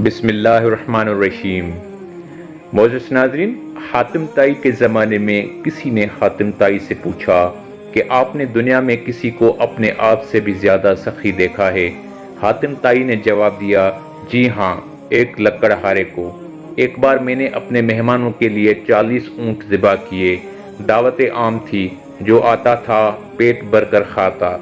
بسم اللہ الرحمن الرحیم۔ معزز ناظرین، حاتم طائی کے زمانے میں کسی نے حاتم طائی سے پوچھا کہ آپ نے دنیا میں کسی کو اپنے آپ سے بھی زیادہ سخی دیکھا ہے؟ حاتم طائی نے جواب دیا، جی ہاں، ایک لکڑہارے کو۔ ایک بار میں نے اپنے مہمانوں کے لیے 40 اونٹ ذبح کیے۔ دعوت عام تھی، جو آتا تھا پیٹ بھر کر کھاتا۔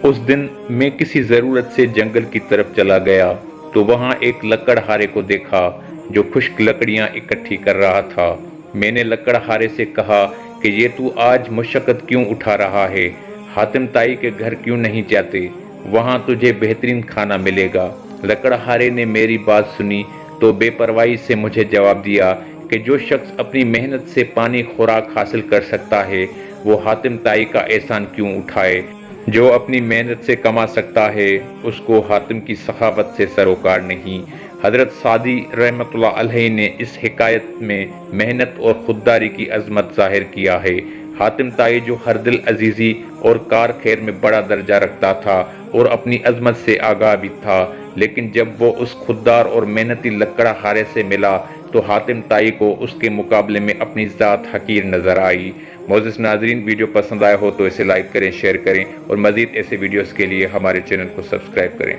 اس دن میں کسی ضرورت سے جنگل کی طرف چلا گیا تو وہاں ایک لکڑہارے کو دیکھا جو خشک لکڑیاں اکٹھی کر رہا تھا۔ میں نے لکڑہارے سے کہا کہ یہ تو آج مشقت کیوں اٹھا رہا ہے؟ حاتم طائی کے گھر کیوں نہیں جاتے؟ وہاں تجھے بہترین کھانا ملے گا۔ لکڑہارے نے میری بات سنی تو بے پرواہی سے مجھے جواب دیا کہ جو شخص اپنی محنت سے پانی خوراک حاصل کر سکتا ہے وہ حاتم طائی کا احسان کیوں اٹھائے؟ جو اپنی محنت سے کما سکتا ہے اس کو حاتم کی سخاوت سے سروکار نہیں۔ حضرت سعدی رحمۃ اللہ علیہ نے اس حکایت میں محنت اور خودداری کی عظمت ظاہر کیا ہے۔ حاتم طائی جو ہر دل عزیزی اور کار خیر میں بڑا درجہ رکھتا تھا اور اپنی عظمت سے آگاہ بھی تھا، لیکن جب وہ اس خوددار اور محنتی لکڑہارے سے ملا تو حاتم طائی کو اس کے مقابلے میں اپنی ذات حقیر نظر آئی۔ معزز ناظرین، ویڈیو پسند آیا ہو تو اسے لائک کریں، شیئر کریں اور مزید ایسے ویڈیوز کے لیے ہمارے چینل کو سبسکرائب کریں۔